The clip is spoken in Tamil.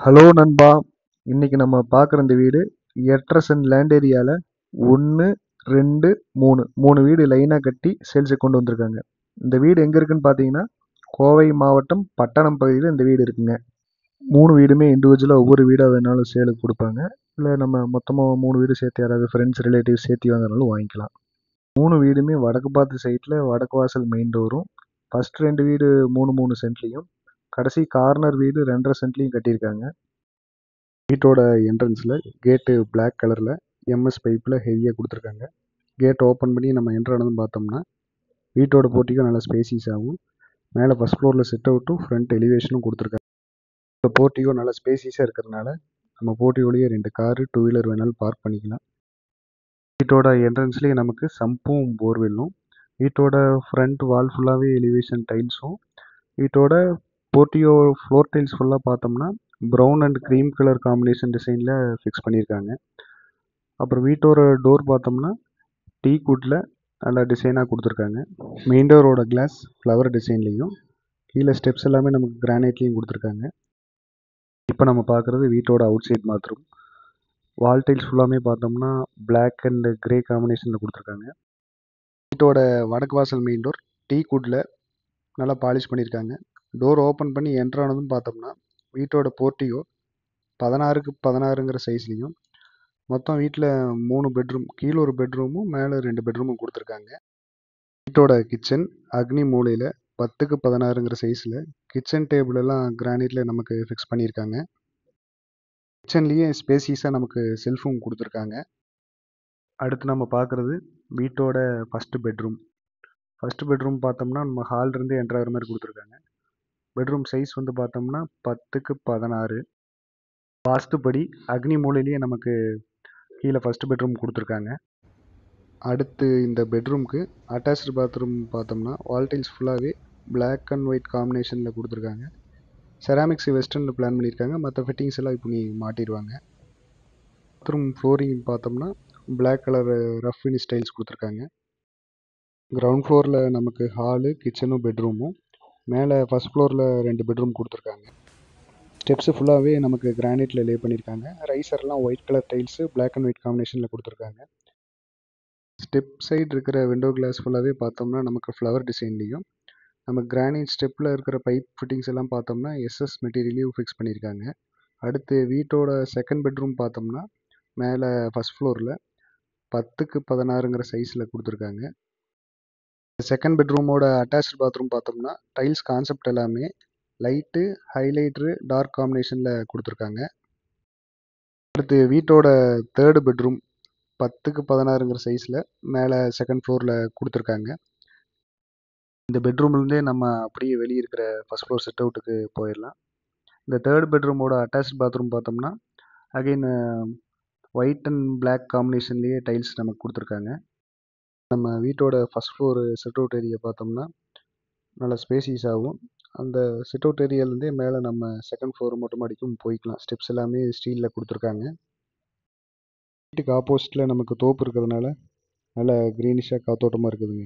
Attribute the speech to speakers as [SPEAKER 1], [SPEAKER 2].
[SPEAKER 1] ஹலோ நண்பா. இன்னைக்கு நம்ம பார்க்குற இந்த வீடு 8.5 சென்ட் லேண்ட் ஏரியாவில் 1 2 3 வீடு லைனாக கட்டி சேல்ஸுக்கு கொண்டு வந்திருக்காங்க. இந்த வீடு எங்கே இருக்குன்னு பார்த்தீங்கன்னா கோவை மாவட்டம் பட்டணம் பகுதியில் இந்த வீடு இருக்குங்க. 3 வீடுமே இண்டிவிஜுவலாக ஒவ்வொரு வீடாக வேணாலும் சேலுக்கு கொடுப்பாங்க. இல்லை நம்ம மொத்தமாக 3 வீடு சேர்த்து யாராவது ஃப்ரெண்ட்ஸ் ரிலேட்டிவ்ஸ் சேர்த்து வாங்கினாலும் வாங்கிக்கலாம். 3 வீடுமே வடக்கு பார்த்த சைட்டில் வடக்கு வாசல் மெயின் டோரும், ஃபர்ஸ்ட் 2 வீடு 3 சென்ட்லேயும், கடைசி கார்னர் வீடு 2.5 சென்ட்லேயும் கட்டியிருக்காங்க. வீட்டோட என்ட்ரன்ஸில் கேட்டு பிளாக் கலரில் எம்எஸ் பைப்பில் ஹெவியாக கொடுத்துருக்காங்க. கேட் ஓப்பன் பண்ணி நம்ம என்ட்ரு ஆனதும் பார்த்தோம்னா வீட்டோட போர்ட்டிக்கும் நல்லா ஸ்பேசிஸ் ஆகும். மேலே ஃபஸ்ட் ஃப்ளோரில் செட் அவுட்டும் ஃப்ரண்ட் எலிவேஷனும் கொடுத்துருக்காங்க. இந்த போர்ட்டிக்கும் நல்லா ஸ்பேசிஸாக இருக்கிறதுனால நம்ம போர்ட்டியோடையே 2 காரு 2 வீலர் வேணாலும் பார்க் பண்ணிக்கலாம். வீட்டோட என்ட்ரன்ஸ்லேயே நமக்கு சம்பும் போர்வெல்லும், வீட்டோட ஃப்ரண்ட் வால் ஃபுல்லாகவே எலிவேஷன் டைல்ஸும், வீட்டோட போர்ட்டியோ ஃப்ளோர் டைல்ஸ் ஃபுல்லாக பார்த்தோம்னா brown and cream colour combination டிசைனில் ஃபிக்ஸ் பண்ணியிருக்காங்க. அப்புறம் வீட்டோட டோர் பார்த்தோம்னா டீக்குட்டில் நல்லா டிசைனாக கொடுத்துருக்காங்க. மெயின் டோரோட கிளாஸ் ஃப்ளவர் டிசைன்லேயும், கீழே ஸ்டெப்ஸ் எல்லாமே நமக்கு கிரானைட்லேயும் கொடுத்துருக்காங்க. இப்போ நம்ம பார்க்குறது வீட்டோட outside bathroom. Wall tiles ஃபுல்லாமே பார்த்தோம்னா பிளாக் அண்ட் கிரே காம்பினேஷனில் கொடுத்துருக்காங்க. வீட்டோட வடக்கு வாசல் மெயின் டோர் டீக்குட்டில் நல்லா பாலிஷ் பண்ணியிருக்காங்க. டோர் ஓப்பன் பண்ணி என்ட்ரானதும் பார்த்தோம்னா வீட்டோட போர்ட்டியோ 16க்கு 16ங்கிற சைஸ்லேயும், மொத்தம் வீட்டில் 3 பெட்ரூம், கீழே ஒரு பெட்ரூமும் மேலே 2 பெட்ரூமும் கொடுத்துருக்காங்க. வீட்டோட கிச்சன் அக்னி மூலையில் 10க்கு 16ங்கிற சைஸில் கிச்சன் டேபிள் எல்லாம் கிரானைட்டில் நமக்கு ஃபிக்ஸ் பண்ணியிருக்காங்க. கிச்சன்லேயே ஸ்பேசிஸாக நமக்கு செல்ஃபும் கொடுத்துருக்காங்க. அடுத்து நம்ம பார்க்குறது வீட்டோட ஃபஸ்ட்டு பெட்ரூம். ஃபஸ்ட்டு பெட்ரூம் பார்த்தோம்னா நம்ம ஹால்லேருந்து என்ட்ரு ஆகிற மாதிரி கொடுத்துருக்காங்க. பெட்ரூம் சைஸ் வந்து பார்த்தோம்னா 10க்கு 16. வாஸ்துப்படி அக்னி மூலையிலேயே நமக்கு கீழே ஃபஸ்ட்டு பெட்ரூம் கொடுத்துருக்காங்க. அடுத்து இந்த பெட்ரூம்க்கு அட்டாச்டு பாத்ரூம் பார்த்தோம்னா வால் டைல்ஸ் ஃபுல்லாகவே பிளாக் அண்ட் ஒயிட் காம்பினேஷனில் கொடுத்துருக்காங்க. செராமிக்ஸ் வெஸ்டர்னில் பிளான் பண்ணியிருக்காங்க. மற்ற ஃபிட்டிங்ஸ் எல்லாம் இப்போ மாட்டிடுவாங்க. பாத்ரூம் ஃப்ளோரிங் பார்த்தோம்னா black colour rough finish tiles கொடுத்துருக்காங்க. கிரவுண்ட் ஃப்ளோரில் நமக்கு ஹாலு கிச்சனும் பெட்ரூமும், மேலே ஃபஸ்ட் ஃப்ளோரில் 2 பெட்ரூம் கொடுத்துருக்காங்க. ஸ்டெப்ஸு ஃபுல்லாகவே நமக்கு கிரானைட்டில் லே பண்ணியிருக்காங்க. ரைசர்லாம் white colour tiles black and white காம்பினேஷனில் கொடுத்துருக்காங்க. ஸ்டெப் சைடு இருக்கிற விண்டோ கிளாஸ் ஃபுல்லாகவே பார்த்தோம்னா நமக்கு ஃப்ளவர் டிசைன்லேயும், நம்ம கிரானைட் ஸ்டெப்பில் இருக்கிற பைப் ஃபிட்டிங்ஸ் எல்லாம் பார்த்தோம்னா எஸ்எஸ் மெட்டீரியலையும் ஃபிக்ஸ் பண்ணியிருக்காங்க. அடுத்து வீட்டோட செகண்ட் பெட்ரூம் பார்த்தோம்னா மேலே ஃபஸ்ட் ஃப்ளோரில் 10க்கு 16ங்கிற சைஸில் கொடுத்துருக்காங்க. செகண்ட் பெட்ரூமோட அட்டாச்டு பாத்ரூம் பார்த்தோம்னா டைல்ஸ் கான்செப்ட் எல்லாமே லைட்டு, ஹைலைட்ரு, டார்க் காம்பினேஷனில் கொடுத்துருக்காங்க. அடுத்து வீட்டோட தேர்டு பெட்ரூம் 10க்கு 16ங்கிற சைஸில் மேலே செகண்ட் ஃப்ளோரில் கொடுத்துருக்காங்க. இந்த பெட்ரூம்லேருந்தே நம்ம அப்படியே வெளியே இருக்கிற ஃபஸ்ட் ஃப்ளோர் சிட் அவுட்டுக்கு போயிடலாம். இந்த தேர்ட் பெட்ரூமோட அட்டாச்ட் பாத்ரூம் பார்த்தோம்னா அகெயின் ஒயிட் அண்ட் பிளாக் காம்பினேஷன்லேயே டைல்ஸ் நமக்கு கொடுத்துருக்காங்க. நம்ம வீட்டோட first floor sit out area பார்த்தோம்னா நல்லா ஸ்பேசிஸாகவும், அந்த சிட் அவுட் ஏரியாலேருந்தே மேலே நம்ம செகண்ட் ஃப்ளோர் மொட்டை மாடிக்கும் போய்க்கலாம். ஸ்டெப்ஸ் எல்லாமே ஸ்டீலில் கொடுத்துருக்காங்க. வீட்டுக்கு ஆப்போசிட்டில் நமக்கு தோப்பு இருக்கிறதுனால நல்லா க்ரீனிஷாக காத்தோட்டமாக இருக்குதுங்க.